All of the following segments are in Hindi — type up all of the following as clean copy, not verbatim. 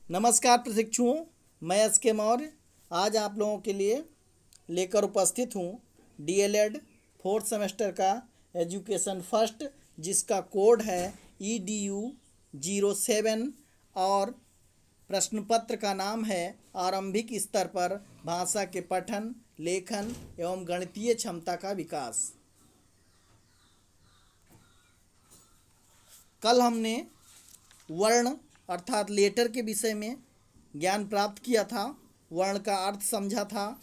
नमस्कार प्रशिक्षुओं, मैं एस.के. मौर्य आज आप लोगों के लिए लेकर उपस्थित हूँ डीएलएड फोर्थ सेमेस्टर का एजुकेशन फर्स्ट, जिसका कोड है EDU07 और प्रश्न पत्र का नाम है आरंभिक स्तर पर भाषा के पठन, लेखन एवं गणितीय क्षमता का विकास। कल हमने वर्ण अर्थात लेटर के विषय में ज्ञान प्राप्त किया था। वर्ण का अर्थ समझा था,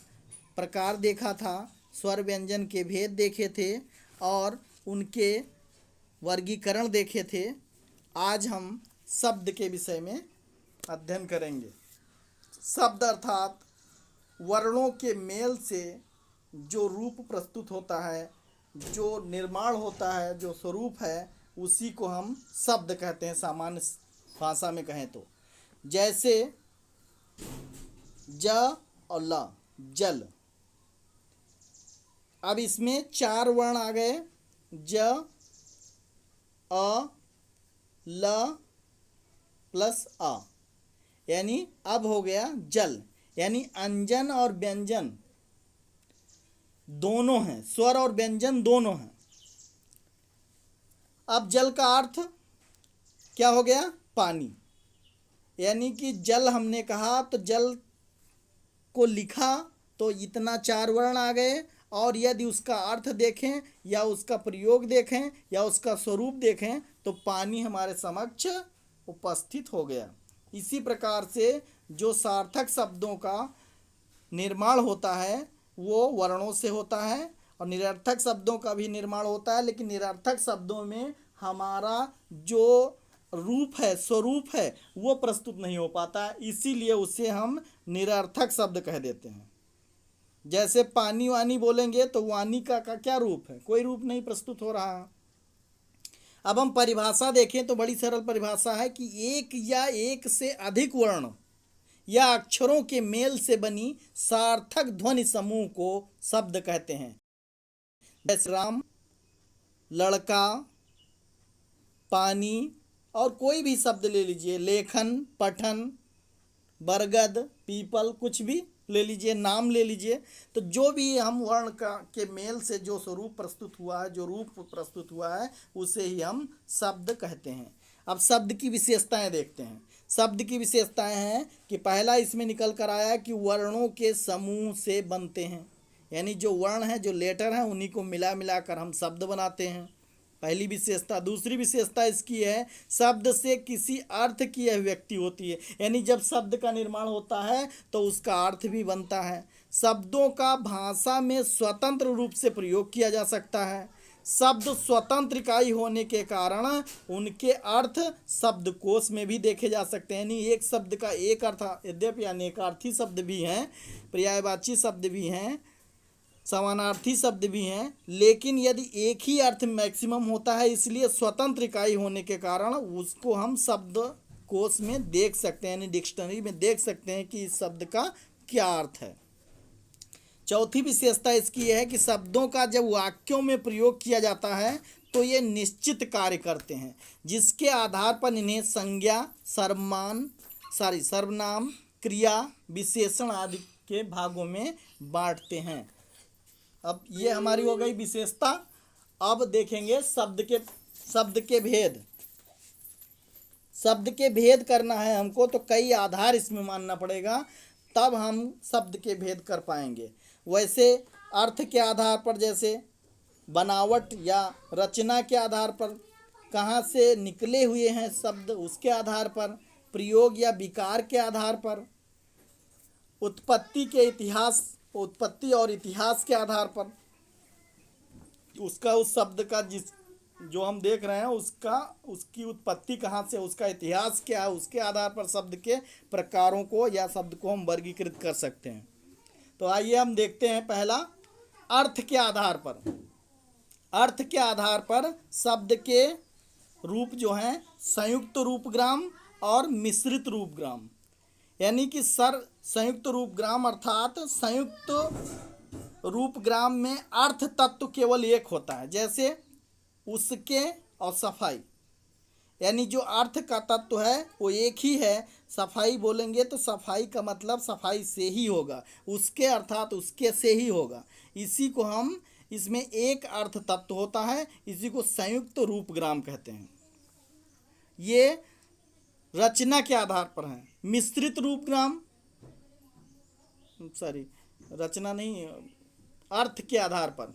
प्रकार देखा था, स्वर व्यंजन के भेद देखे थे और उनके वर्गीकरण देखे थे। आज हम शब्द के विषय में अध्ययन करेंगे। शब्द अर्थात वर्णों के मेल से जो रूप प्रस्तुत होता है, जो निर्माण होता है, जो स्वरूप है, उसी को हम शब्द कहते हैं। सामान्य भाषा में कहें तो जैसे ज और ल, जल। अब इसमें 4 वर्ण आ गए, ज, अ, ल प्लस अ, यानी अब हो गया जल। यानी अंजन और व्यंजन दोनों हैं, स्वर और व्यंजन दोनों हैं। अब जल का अर्थ क्या हो गया? पानी। यानी कि जल हमने कहा तो जल को लिखा तो इतना 4 वर्ण आ गए, और यदि उसका अर्थ देखें या उसका प्रयोग देखें या उसका स्वरूप देखें तो पानी हमारे समक्ष उपस्थित हो गया। इसी प्रकार से जो सार्थक शब्दों का निर्माण होता है वो वर्णों से होता है, और निरर्थक शब्दों का भी निर्माण होता है, लेकिन निरर्थक शब्दों में हमारा जो रूप है, स्वरूप है, वो प्रस्तुत नहीं हो पाता, इसीलिए उसे हम निरर्थक शब्द कह देते हैं। जैसे पानी वानी बोलेंगे तो वानी का क्या रूप है? कोई रूप नहीं प्रस्तुत हो रहा। अब हम परिभाषा देखें तो बड़ी सरल परिभाषा है कि एक या एक से अधिक वर्ण या अक्षरों के मेल से बनी सार्थक ध्वनि समूह को शब्द कहते हैं। जैसे राम, लड़का, पानी, और कोई भी शब्द ले लीजिए, लेखन, पठन, बरगद, पीपल, कुछ भी ले लीजिए, नाम ले लीजिए। तो जो भी हम वर्ण के मेल से जो स्वरूप प्रस्तुत हुआ है, जो रूप प्रस्तुत हुआ है, उसे ही हम शब्द कहते हैं। अब शब्द की विशेषताएं देखते हैं। शब्द की विशेषताएं हैं कि पहला इसमें निकल कर आया कि वर्णों के समूह से बनते हैं। यानी जो वर्ण हैं, जो लेटर हैं, उन्हीं को मिला मिलाकर हम शब्द बनाते हैं, पहली विशेषता। दूसरी विशेषता इसकी है शब्द से किसी अर्थ की अभिव्यक्ति होती है। यानी जब शब्द का निर्माण होता है तो उसका अर्थ भी बनता है। शब्दों का भाषा में स्वतंत्र रूप से प्रयोग किया जा सकता है। शब्द स्वतंत्र इकाई होने के कारण उनके अर्थ शब्दकोश में भी देखे जा सकते हैं। यानी एक शब्द का एक अर्थ, यद्यपि अनेकार्थी शब्द भी हैं, पर्यायवाची शब्द भी हैं, समानार्थी शब्द भी हैं, लेकिन यदि एक ही अर्थ मैक्सिमम होता है, इसलिए स्वतंत्र इकाई होने के कारण उसको हम शब्द कोश में देख सकते हैं, यानी डिक्शनरी में देख सकते हैं कि इस शब्द का क्या अर्थ है। चौथी विशेषता इसकी है कि शब्दों का जब वाक्यों में प्रयोग किया जाता है तो ये निश्चित कार्य करते हैं, जिसके आधार पर इन्हें संज्ञा, सर्वनाम, क्रिया, विशेषण आदि के भागों में बांटते हैं। अब ये हमारी हो गई विशेषता। अब देखेंगे शब्द के भेद। शब्द के भेद करना है हमको तो कई आधार इसमें मानना पड़ेगा, तब हम शब्द के भेद कर पाएंगे। वैसे अर्थ के आधार पर, जैसे बनावट या रचना के आधार पर, कहाँ से निकले हुए हैं शब्द उसके आधार पर, प्रयोग या विकार के आधार पर, उत्पत्ति और इतिहास के आधार पर, उसका उस शब्द का जो हम देख रहे हैं उसकी उत्पत्ति कहाँ से, उसका इतिहास क्या है, उसके आधार पर शब्द के प्रकारों को या शब्द को हम वर्गीकृत कर सकते हैं। तो आइए हम देखते हैं पहला अर्थ के आधार पर। अर्थ के आधार पर शब्द के रूप जो हैं संयुक्त रूपग्राम और मिश्रित रूपग्राम। यानी कि संयुक्त रूपग्राम अर्थात संयुक्त रूपग्राम में अर्थ तत्व केवल एक होता है, जैसे उसके और सफाई। यानी जो अर्थ का तत्व है वो एक ही है। सफाई बोलेंगे तो सफाई का मतलब सफाई से ही होगा, उसके अर्थात उसके से ही होगा। इसी को हम, इसमें एक अर्थ तत्व होता है, इसी को संयुक्त रूप ग्राम कहते हैं। ये रचना के आधार पर है। मिश्रित रूप ग्राम, सॉरी रचना नहीं, अर्थ के आधार पर।